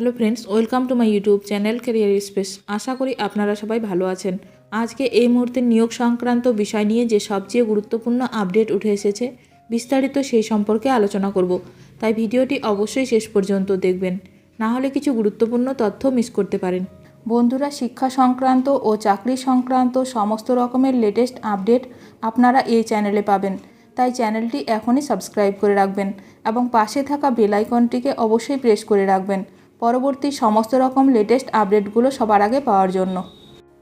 Hello friends, welcome to my YouTube channel career space. আশা করি আপনারা সবাই ভালো আছেন। আজকে এই মুহূর্তে নিয়োগ সংক্রান্ত বিষয় নিয়ে যে সবচেয়ে গুরুত্বপূর্ণ আপডেট উঠে এসেছে, বিস্তারিত সেই সম্পর্কে আলোচনা করব। তাই ভিডিওটি অবশ্যই শেষ পর্যন্ত দেখবেন, না হলে কিছু গুরুত্বপূর্ণ তথ্য মিস করতে পারেন। বন্ধুরা, শিক্ষা সংক্রান্ত ও চাকরি সংক্রান্ত সমস্ত রকমের লেটেস্ট আপডেট আপনারা এই চ্যানেলে পাবেন। তাই চ্যানেলটি এখনই সাবস্ক্রাইব করে রাখবেন এবং পাশে থাকা বেল আইকনটিকে অবশ্যই প্রেস করে রাখবেন পরবর্তী সমস্ত রকম লেটেস্ট আপডেটগুলো সবার আগে পাওয়ার জন্য।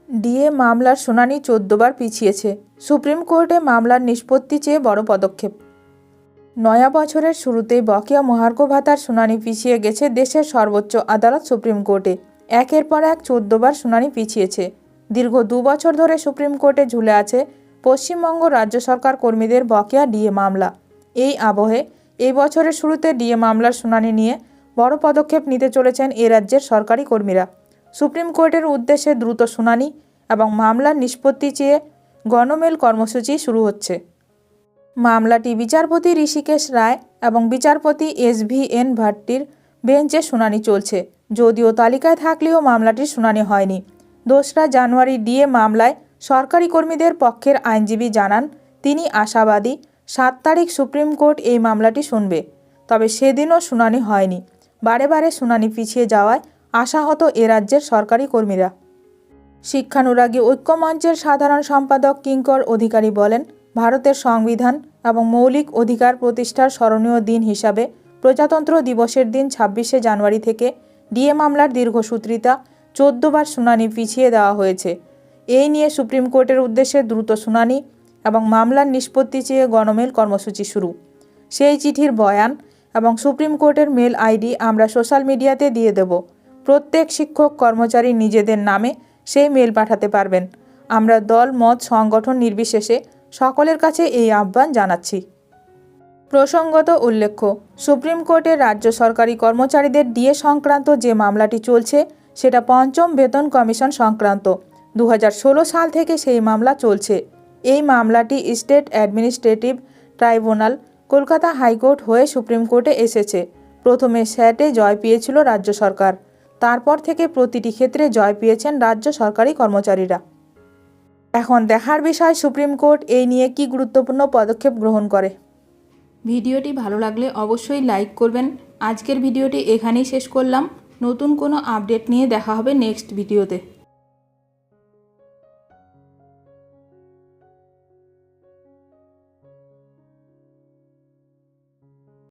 ডিএ মামলার শুনানি 14 বার পিছিয়েছে। সুপ্রিম কোর্টে মামলার নিষ্পত্তি চেয়ে বড় পদক্ষেপ। নয়া বছরের শুরুতেই বকেয়া মহার্ঘ ভাতার শুনানি পিছিয়ে গেছে দেশের সর্বোচ্চ আদালত সুপ্রিম কোর্টে। একের পর এক 14 বার শুনানি পিছিয়েছে। দীর্ঘ 2 বছর ধরে সুপ্রিম কোর্টে ঝুলে আছে পশ্চিমবঙ্গ রাজ্য সরকার কর্মীদের বকেয়া ডিএ মামলা। এই আবহে এই বছরের শুরুতে ডিএ মামলার শুনানি নিয়ে বড় পদক্ষেপ নিতে চলেছেন এ রাজ্যের সরকারি কর্মীরা। সুপ্রিম কোর্টের উদ্দেশ্যে দ্রুত শুনানি এবং মামলার নিষ্পত্তি চেয়ে গণমেল কর্মসূচি শুরু হচ্ছে। মামলাটি বিচারপতি ঋষিকেশ রায় এবং বিচারপতি SVN ভাট্টির বেঞ্চে শুনানি চলছে। যদিও তালিকায় থাকলেও মামলাটির শুনানি হয়নি। 2রা জানুয়ারি ডিএ মামলায় সরকারি কর্মীদের পক্ষের আইনজীবী জানান তিনি আশাবাদী 7 তারিখ সুপ্রিম কোর্ট এই মামলাটি শুনবে। তবে সেদিনও শুনানি হয়নি। বারে বারে শুনানি পিছিয়ে যাওয়ায় আশাহত এ রাজ্যের সরকারি কর্মীরা। শিক্ষানুরাগী ঐক্যমঞ্চের সাধারণ সম্পাদক কিঙ্কর অধিকারী বলেন, ভারতের সংবিধান এবং মৌলিক অধিকার প্রতিষ্ঠার স্মরণীয় দিন হিসাবে প্রজাতন্ত্র দিবসের দিন 26শে জানুয়ারি থেকে ডিএ মামলার দীর্ঘসূত্রিতা 14 বার শুনানি পিছিয়ে দেওয়া হয়েছে। এই নিয়ে সুপ্রিম কোর্টের উদ্দেশ্যে দ্রুত শুনানি এবং মামলার নিষ্পত্তি চেয়ে গণমেল কর্মসূচি শুরু। সেই চিঠির বয়ান এবং সুপ্রিম কোর্টের মেল আইডি আমরা সোশ্যাল মিডিয়াতে দিয়ে দেব। প্রত্যেক শিক্ষক কর্মচারী নিজেদের নামে সেই মেল পাঠাতে পারবেন। আমরা দল মত সংগঠন নির্বিশেষে সকলের কাছে এই আহ্বান জানাচ্ছি। প্রসঙ্গত উল্লেখ্য, সুপ্রিম কোর্টের রাজ্য সরকারি কর্মচারীদের ডিএ সংক্রান্ত যে মামলাটি চলছে সেটা পঞ্চম বেতন কমিশন সংক্রান্ত। 2016 সাল থেকে সেই মামলা চলছে। এই মামলাটি state administrative tribunal Kolkata high court হয়ে সুপ্রিম কোর্টে এসেছে। প্রথমে স্যাটে জয় পেয়েছিল রাজ্য সরকার। তারপর থেকে প্রতিটি ক্ষেত্রে জয় পেয়েছেন রাজ্য সরকারি কর্মচারীরা। এখন দেখার বিষয় সুপ্রিম কোর্ট এই নিয়ে কী গুরুত্বপূর্ণ পদক্ষেপ গ্রহণ করে। ভিডিওটি ভালো লাগলে অবশ্যই লাইক করবেন। আজকের ভিডিওটি এখানেই শেষ করলাম। নতুন কোনো আপডেট নিয়ে দেখা হবে নেক্সট ভিডিওতে।